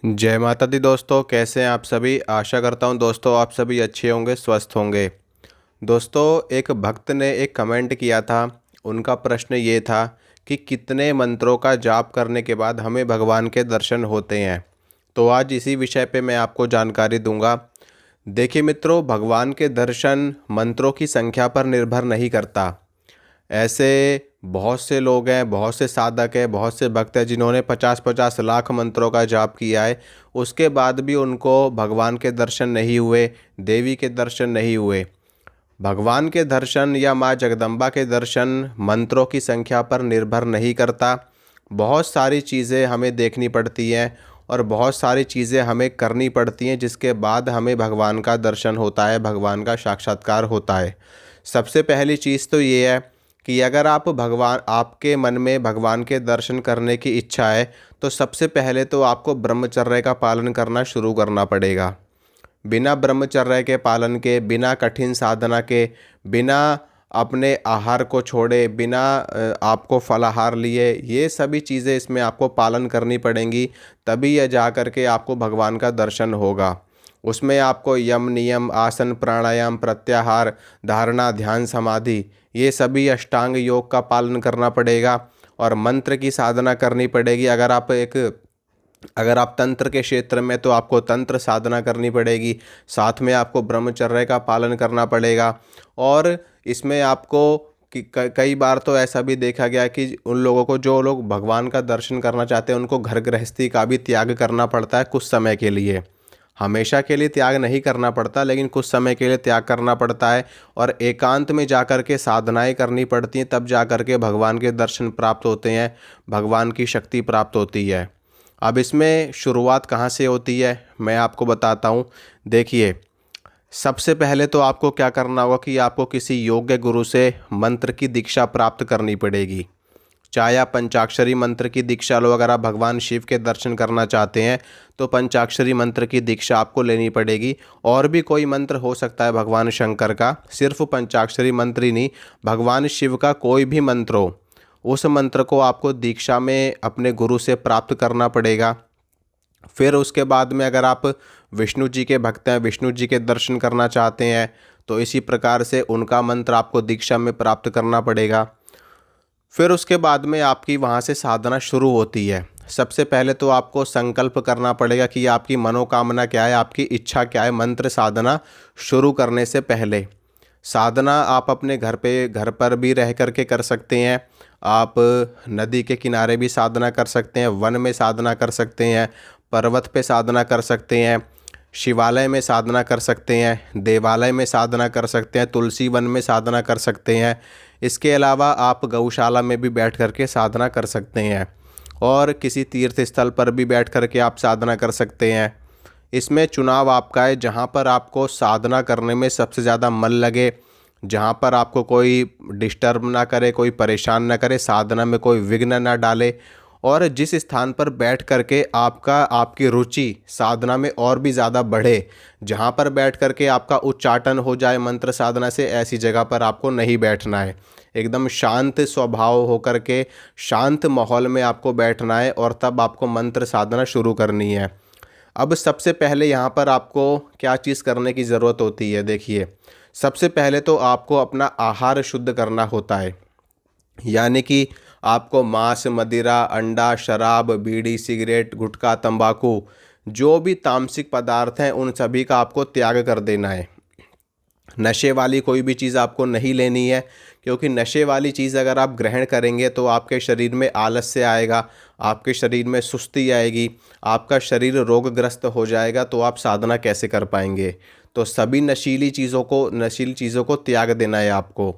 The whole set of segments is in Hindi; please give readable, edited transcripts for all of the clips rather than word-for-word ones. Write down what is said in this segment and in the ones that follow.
जय माता दी दोस्तों, कैसे हैं आप सभी। आशा करता हूं दोस्तों आप सभी अच्छे होंगे, स्वस्थ होंगे। दोस्तों, एक भक्त ने एक कमेंट किया था। उनका प्रश्न ये था कि कितने मंत्रों का जाप करने के बाद हमें भगवान के दर्शन होते हैं। तो आज इसी विषय पे मैं आपको जानकारी दूंगा। देखिए मित्रों, भगवान के दर्शन मंत्रों की संख्या पर निर्भर नहीं करता। ऐसे बहुत से लोग हैं, बहुत से साधक हैं, बहुत से भक्त हैं जिन्होंने 50-50 लाख मंत्रों का जाप किया है, उसके बाद भी उनको भगवान के दर्शन नहीं हुए, देवी के दर्शन नहीं हुए। भगवान के दर्शन या माँ जगदम्बा के दर्शन मंत्रों की संख्या पर निर्भर नहीं करता। बहुत सारी चीज़ें हमें देखनी पड़ती हैं और बहुत सारी चीज़ें हमें करनी पड़ती हैं, जिसके बाद हमें भगवान का दर्शन होता है, भगवान का साक्षात्कार होता है। सबसे पहली चीज़ तो ये है कि अगर आपके मन में भगवान के दर्शन करने की इच्छा है, तो सबसे पहले तो आपको ब्रह्मचर्य का पालन करना शुरू करना पड़ेगा। बिना ब्रह्मचर्य के पालन के, बिना कठिन साधना के, बिना अपने आहार को छोड़े, बिना आपको फलाहार लिए, ये सभी चीज़ें इसमें आपको पालन करनी पड़ेंगी। तभी यह जा कर के आपको भगवान का दर्शन होगा। उसमें आपको यम नियम, आसन, प्राणायाम, प्रत्याहार, धारणा, ध्यान, समाधि, ये सभी अष्टांग योग का पालन करना पड़ेगा और मंत्र की साधना करनी पड़ेगी। अगर आप तंत्र के क्षेत्र में, तो आपको तंत्र साधना करनी पड़ेगी। साथ में आपको ब्रह्मचर्य का पालन करना पड़ेगा। और इसमें आपको कई बार तो ऐसा भी देखा गया कि उन लोगों को, जो लोग भगवान का दर्शन करना चाहते हैं, उनको घर गृहस्थी का भी त्याग करना पड़ता है कुछ समय के लिए। हमेशा के लिए त्याग नहीं करना पड़ता, लेकिन कुछ समय के लिए त्याग करना पड़ता है और एकांत में जाकर के साधनाएं करनी पड़ती हैं। तब जाकर के भगवान के दर्शन प्राप्त होते हैं, भगवान की शक्ति प्राप्त होती है। अब इसमें शुरुआत कहाँ से होती है, मैं आपको बताता हूँ। देखिए, सबसे पहले तो आपको क्या करना होगा कि आपको किसी योग्य गुरु से मंत्र की दीक्षा प्राप्त करनी पड़ेगी। चाहे आप पंचाक्षरी मंत्र की दीक्षा लो। अगर आप भगवान शिव के दर्शन करना चाहते हैं तो पंचाक्षरी मंत्र की दीक्षा आपको लेनी पड़ेगी। और भी कोई मंत्र हो सकता है भगवान शंकर का, सिर्फ पंचाक्षरी मंत्र ही नहीं, भगवान शिव का कोई भी मंत्र हो, उस मंत्र को आपको दीक्षा में अपने गुरु से प्राप्त करना पड़ेगा। फिर उसके बाद में अगर आप विष्णु जी के भक्त हैं, विष्णु जी के दर्शन करना चाहते हैं, तो इसी प्रकार से उनका मंत्र आपको दीक्षा में प्राप्त करना पड़ेगा। फिर उसके बाद में आपकी वहाँ से साधना शुरू होती है। सबसे पहले तो आपको संकल्प करना पड़ेगा कि आपकी मनोकामना क्या है, आपकी इच्छा क्या है। मंत्र साधना शुरू करने से पहले साधना आप अपने घर पर भी रह करके कर सकते हैं। आप नदी के किनारे भी साधना कर सकते हैं, वन में साधना कर सकते हैं, पर्वत पे साधना कर सकते हैं, शिवालय में साधना कर सकते हैं, देवालय में साधना कर सकते हैं, तुलसी वन में साधना कर सकते हैं। इसके अलावा आप गौशाला में भी बैठ कर के साधना कर सकते हैं और किसी तीर्थ स्थल पर भी बैठ कर के आप साधना कर सकते हैं। इसमें चुनाव आपका है, जहाँ पर आपको साधना करने में सबसे ज़्यादा मन लगे, जहाँ पर आपको कोई डिस्टर्ब ना करे, कोई परेशान ना करे, साधना में कोई विघ्न ना डाले, और जिस स्थान पर बैठ करके आपकी रुचि साधना में और भी ज़्यादा बढ़े, जहाँ पर बैठ करके आपका उच्चाटन हो जाए मंत्र साधना से, ऐसी जगह पर आपको नहीं बैठना है। एकदम शांत स्वभाव होकर के शांत माहौल में आपको बैठना है और तब आपको मंत्र साधना शुरू करनी है। अब सबसे पहले यहाँ पर आपको क्या चीज़ करने की ज़रूरत होती है। देखिए, सबसे पहले तो आपको अपना आहार शुद्ध करना होता है। यानी कि आपको मांस, मदिरा, अंडा, शराब, बीड़ी, सिगरेट, गुटखा, तंबाकू, जो भी तामसिक पदार्थ हैं, उन सभी का आपको त्याग कर देना है। नशे वाली कोई भी चीज़ आपको नहीं लेनी है, क्योंकि नशे वाली चीज़ अगर आप ग्रहण करेंगे तो आपके शरीर में आलस्य आएगा, आपके शरीर में सुस्ती आएगी, आपका शरीर रोगग्रस्त हो जाएगा, तो आप साधना कैसे कर पाएंगे। तो सभी नशीली चीज़ों को त्याग देना है आपको।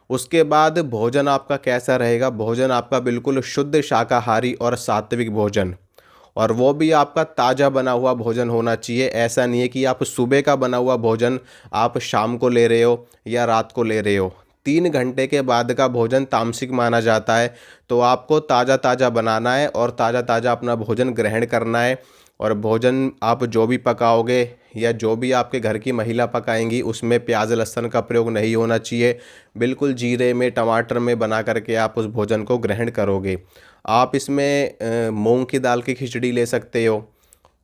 उसके बाद भोजन आपका कैसा रहेगा, भोजन आपका बिल्कुल शुद्ध शाकाहारी और सात्विक भोजन, और वो भी आपका ताज़ा बना हुआ भोजन होना चाहिए। ऐसा नहीं है कि आप सुबह का बना हुआ भोजन आप शाम को ले रहे हो या रात को ले रहे हो। 3 घंटे के बाद का भोजन तामसिक माना जाता है। तो आपको ताज़ा ताज़ा बनाना है और ताज़ा ताज़ा अपना भोजन ग्रहण करना है। और भोजन आप जो भी पकाओगे या जो भी आपके घर की महिला पकाएंगी, उसमें प्याज लहसुन का प्रयोग नहीं होना चाहिए। बिल्कुल जीरे में, टमाटर में बना करके आप उस भोजन को ग्रहण करोगे। आप इसमें मूंग की दाल की खिचड़ी ले सकते हो,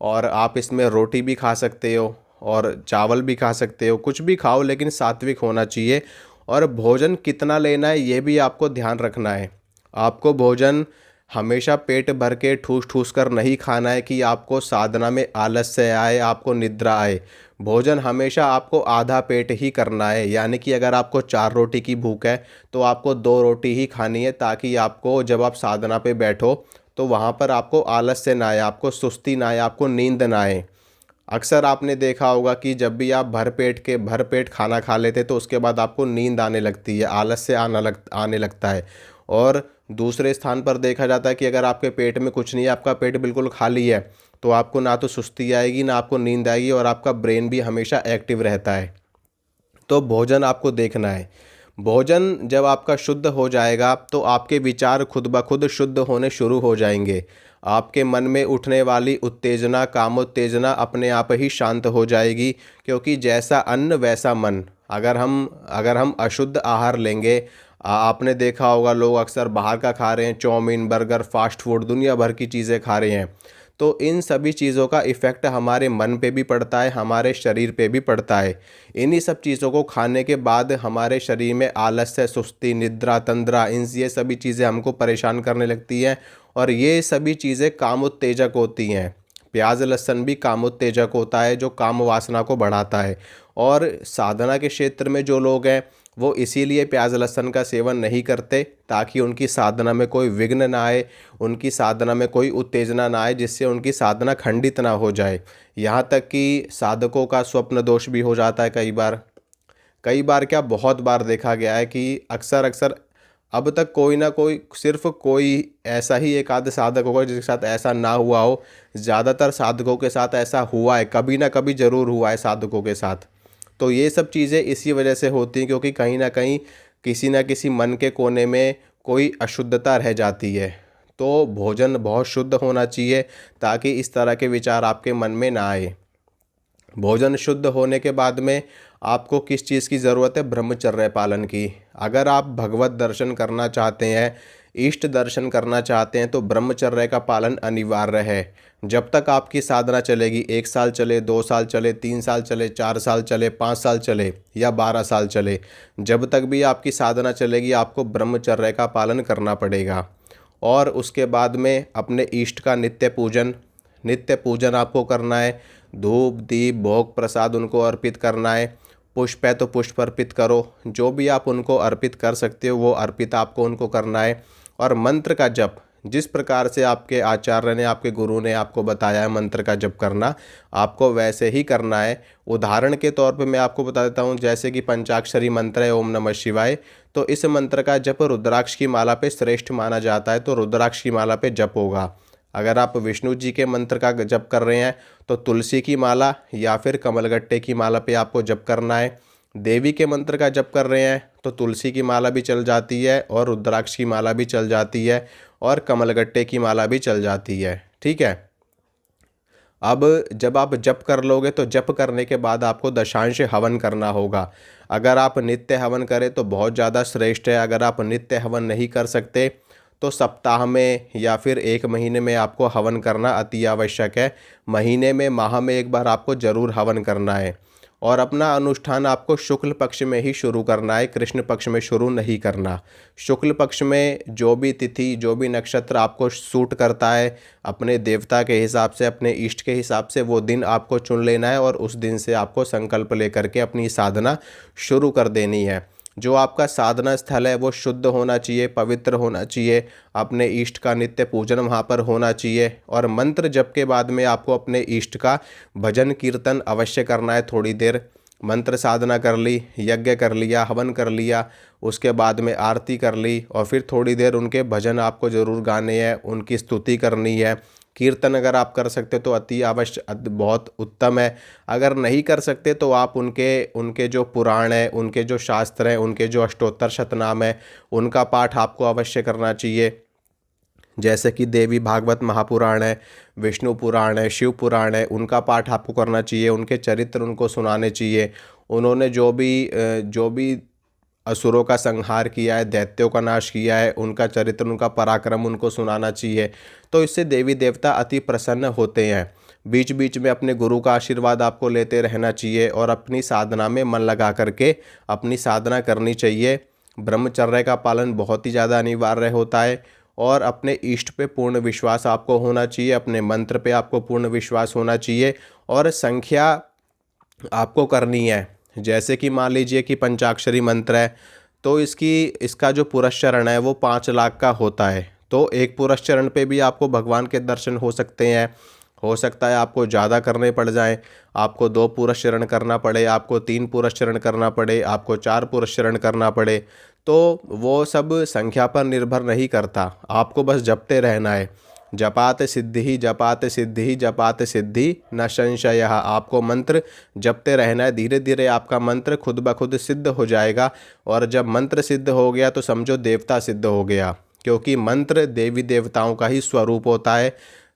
और आप इसमें रोटी भी खा सकते हो और चावल भी खा सकते हो, कुछ भी खाओ लेकिन सात्विक होना चाहिए। और भोजन कितना लेना है ये भी आपको ध्यान रखना है। आपको भोजन हमेशा पेट भर के ठूस ठूस कर नहीं खाना है कि आपको साधना में आलस्य आए, आपको निद्रा आए। भोजन हमेशा आपको आधा पेट ही करना है, यानी कि अगर आपको 4 रोटी की भूख है तो आपको 2 रोटी ही खानी है, ताकि आपको जब आप साधना पे बैठो तो वहाँ पर आपको आलस्य ना आए, आपको सुस्ती ना आए, आपको नींद ना आए। अक्सर आपने देखा होगा कि जब भी आप भर पेट खाना खा लेते तो उसके बाद आपको नींद आने लगती है, आलस्य आने लगता है। और दूसरे स्थान पर देखा जाता है कि अगर आपके पेट में कुछ नहीं है, आपका पेट बिल्कुल खाली है, तो आपको ना तो सुस्ती आएगी ना आपको नींद आएगी, और आपका ब्रेन भी हमेशा एक्टिव रहता है। तो भोजन आपको देखना है। भोजन जब आपका शुद्ध हो जाएगा तो आपके विचार खुद ब खुद शुद्ध होने शुरू हो जाएंगे। आपके मन में उठने वाली उत्तेजना, कामोत्तेजना अपने आप ही शांत हो जाएगी, क्योंकि जैसा अन्न वैसा मन। अगर हम अशुद्ध आहार लेंगे, आपने देखा होगा लोग अक्सर बाहर का खा रहे हैं, चाउमीन, बर्गर, फास्ट फूड, दुनिया भर की चीज़ें खा रहे हैं। तो इन सभी चीज़ों का इफ़ेक्ट हमारे मन पे भी पड़ता है, हमारे शरीर पे भी पड़ता है। इन्हीं सब चीज़ों को खाने के बाद हमारे शरीर में आलस्य, सुस्ती, निद्रा, तंद्रा, इन ये सभी चीज़ें हमको परेशान करने लगती हैं, और ये सभी चीज़ें कामोत्तेजक होती हैं। प्याज लहसुन भी कामोत्तेजक होता है, जो काम वासना को बढ़ाता है। और साधना के क्षेत्र में जो लोग हैं वो इसीलिए प्याज लहसुन का सेवन नहीं करते, ताकि उनकी साधना में कोई विघ्न ना आए, उनकी साधना में कोई उत्तेजना ना आए, जिससे उनकी साधना खंडित ना हो जाए। यहाँ तक कि साधकों का स्वप्न दोष भी हो जाता है कई बार क्या, बहुत बार देखा गया है कि अक्सर अक्सर अब तक कोई ना कोई, सिर्फ कोई ऐसा ही एक आध साधक होगा जिसके साथ ऐसा ना हुआ हो। ज़्यादातर साधकों के साथ ऐसा हुआ है, कभी ना कभी ज़रूर हुआ है साधकों के साथ। तो ये सब चीज़ें इसी वजह से होती हैं, क्योंकि कहीं ना कहीं किसी ना किसी मन के कोने में कोई अशुद्धता रह जाती है। तो भोजन बहुत शुद्ध होना चाहिए, ताकि इस तरह के विचार आपके मन में ना आए। भोजन शुद्ध होने के बाद में आपको किस चीज़ की ज़रूरत है? ब्रह्मचर्य पालन की। अगर आप भगवत दर्शन करना चाहते हैं, इष्ट दर्शन करना चाहते हैं, तो ब्रह्मचर्य का पालन अनिवार्य है। जब तक आपकी साधना चलेगी, 1 साल चले, 2 साल चले, 3 साल चले, 4 साल चले, 5 साल चले या 12 साल चले, जब तक भी आपकी साधना चलेगी आपको ब्रह्मचर्य का पालन करना पड़ेगा। और उसके बाद में अपने इष्ट का नित्य पूजन आपको करना है। धूप दीप भोग प्रसाद उनको अर्पित करना है। पुष्प है तो पुष्प अर्पित करो, जो भी आप उनको अर्पित कर सकते हो वो अर्पित आपको उनको करना है। और मंत्र का जप, जिस प्रकार से आपके आचार्य ने, आपके गुरु ने आपको बताया है मंत्र का जप करना, आपको वैसे ही करना है। उदाहरण के तौर पे मैं आपको बता देता हूँ, जैसे कि पंचाक्षरी मंत्र है ओम नमः शिवाय, तो इस मंत्र का जप रुद्राक्ष की माला पे श्रेष्ठ माना जाता है, तो रुद्राक्ष की माला पे जप होगा। अगर आप विष्णु जी के मंत्र का जप कर रहे हैं तो तुलसी की माला या फिर कमलगट्टे की माला पे आपको जप करना है। देवी के मंत्र का जप कर रहे हैं तो तुलसी की माला भी चल जाती है, और रुद्राक्ष की माला भी चल जाती है, और कमलगट्टे की माला भी चल जाती है। ठीक है। अब जब आप जप कर लोगे तो जप करने के बाद आपको दशांश हवन करना होगा। अगर आप नित्य हवन करें तो बहुत ज़्यादा श्रेष्ठ है। अगर आप नित्य हवन नहीं कर सकते तो सप्ताह में या फिर 1 महीने में आपको हवन करना अति आवश्यक है। महीने में, माह में एक बार आपको ज़रूर हवन करना है। और अपना अनुष्ठान आपको शुक्ल पक्ष में ही शुरू करना है, कृष्ण पक्ष में शुरू नहीं करना। शुक्ल पक्ष में जो भी तिथि, जो भी नक्षत्र आपको सूट करता है, अपने देवता के हिसाब से, अपने इष्ट के हिसाब से वो दिन आपको चुन लेना है, और उस दिन से आपको संकल्प लेकर के अपनी साधना शुरू कर देनी है। जो आपका साधना स्थल है वो शुद्ध होना चाहिए, पवित्र होना चाहिए, अपने इष्ट का नित्य पूजन वहाँ पर होना चाहिए। और मंत्र जप के बाद में आपको अपने इष्ट का भजन कीर्तन अवश्य करना है। थोड़ी देर मंत्र साधना कर ली, यज्ञ कर लिया, हवन कर लिया, उसके बाद में आरती कर ली, और फिर थोड़ी देर उनके भजन आपको ज़रूर गाने हैं, उनकी स्तुति करनी है। कीर्तन अगर आप कर सकते तो अति अवश्य, बहुत उत्तम है। अगर नहीं कर सकते तो आप उनके उनके जो पुराण है, उनके जो शास्त्र हैं, उनके जो अष्टोत्तर शतनाम है, उनका पाठ आपको अवश्य करना चाहिए। जैसे कि देवी भागवत महापुराण है, विष्णु पुराण है, शिव पुराण है, उनका पाठ आपको करना चाहिए। उनके चरित्र उनको सुनाने चाहिए। उन्होंने जो भी असुरों का संहार किया है, दैत्यों का नाश किया है, उनका चरित्र, उनका पराक्रम उनको सुनाना चाहिए। तो इससे देवी देवता अति प्रसन्न होते हैं। बीच बीच में अपने गुरु का आशीर्वाद आपको लेते रहना चाहिए और अपनी साधना में मन लगा करके अपनी साधना करनी चाहिए। ब्रह्मचर्य का पालन बहुत ही ज़्यादा अनिवार्य होता है और अपने इष्ट पे पूर्ण विश्वास आपको होना चाहिए, अपने मंत्र पे आपको पूर्ण विश्वास होना चाहिए और संख्या आपको करनी है। जैसे कि मान लीजिए कि पंचाक्षरी मंत्र है तो इसका जो पुरस्चरण है वो 5 लाख का होता है, तो एक पुरस्चरण पे भी आपको भगवान के दर्शन हो सकते हैं। हो सकता है आपको ज़्यादा करने पड़ जाएं, आपको 2 पुरस्चरण करना पड़े, आपको 3 पुरस्चरण करना पड़े, आपको 4 पुरस्चरण करना पड़े, तो वो सब संख्या पर निर्भर नहीं करता, आपको बस जपते रहना है। जपात सिद्धि जपात सिद्धि जपात सिद्धि न संशय। आपको मंत्र जपते रहना है, धीरे धीरे आपका मंत्र खुद ब खुद सिद्ध हो जाएगा और जब मंत्र सिद्ध हो गया तो समझो देवता सिद्ध हो गया, क्योंकि मंत्र देवी देवताओं का ही स्वरूप होता है।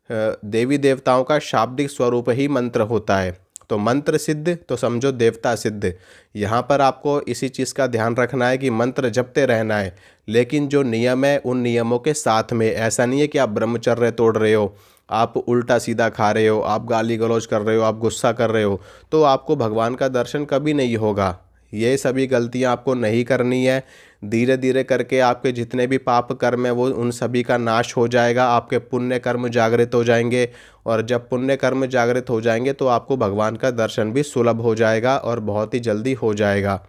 देवी देवताओं का शाब्दिक स्वरूप ही मंत्र होता है, तो मंत्र सिद्ध तो समझो देवता सिद्ध। यहाँ पर आपको इसी चीज़ का ध्यान रखना है कि मंत्र जपते रहना है, लेकिन जो नियम है उन नियमों के साथ में। ऐसा नहीं है कि आप ब्रह्मचर्य तोड़ रहे हो, आप उल्टा सीधा खा रहे हो, आप गाली गलौज कर रहे हो, आप गुस्सा कर रहे हो, तो आपको भगवान का दर्शन कभी नहीं होगा। ये सभी गलतियाँ आपको नहीं करनी है। धीरे धीरे करके आपके जितने भी पाप कर्म है वो उन सभी का नाश हो जाएगा, आपके पुण्य कर्म जागृत हो जाएंगे और जब पुण्य कर्म जागृत हो जाएंगे तो आपको भगवान का दर्शन भी सुलभ हो जाएगा और बहुत ही जल्दी हो जाएगा।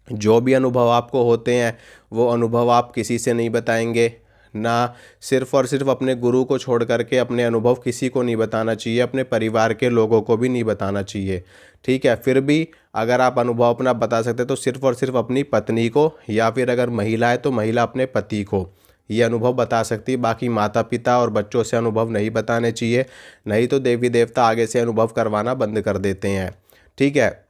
जो भी अनुभव आपको होते हैं वो अनुभव आप किसी से नहीं बताएंगे, ना सिर्फ और सिर्फ अपने गुरु को छोड़ करके अपने अनुभव किसी को नहीं बताना चाहिए, अपने परिवार के लोगों को भी नहीं बताना चाहिए। ठीक है, फिर भी अगर आप अनुभव अपना बता सकते तो सिर्फ और सिर्फ अपनी पत्नी को, या फिर अगर महिला है तो महिला अपने पति को ये अनुभव बता सकती है। बाकी माता पिता और बच्चों से अनुभव नहीं बताने चाहिए, नहीं तो देवी देवता आगे से अनुभव करवाना बंद कर देते हैं। ठीक है,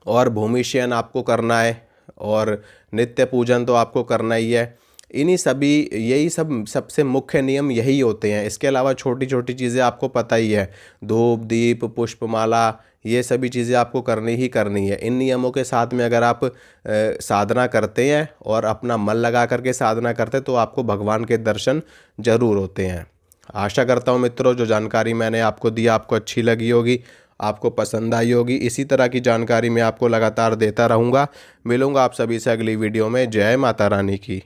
और भूमि शयन आपको करना है और नित्य पूजन तो आपको करना ही है। यही सब सबसे मुख्य नियम यही होते हैं। इसके अलावा छोटी छोटी चीज़ें आपको पता ही है, धूप दीप पुष्पमाला ये सभी चीज़ें आपको करनी ही करनी है। इन नियमों के साथ में अगर आप साधना करते हैं और अपना मन लगा करके साधना करते हैं तो आपको भगवान के दर्शन जरूर होते हैं। आशा करता हूँ मित्रों जो जानकारी मैंने आपको दी आपको अच्छी लगी होगी, आपको पसंद आई होगी। इसी तरह की जानकारी मैं आपको लगातार देता रहूँगा। मिलूँगा आप सभी से अगली वीडियो में। जय माता रानी की।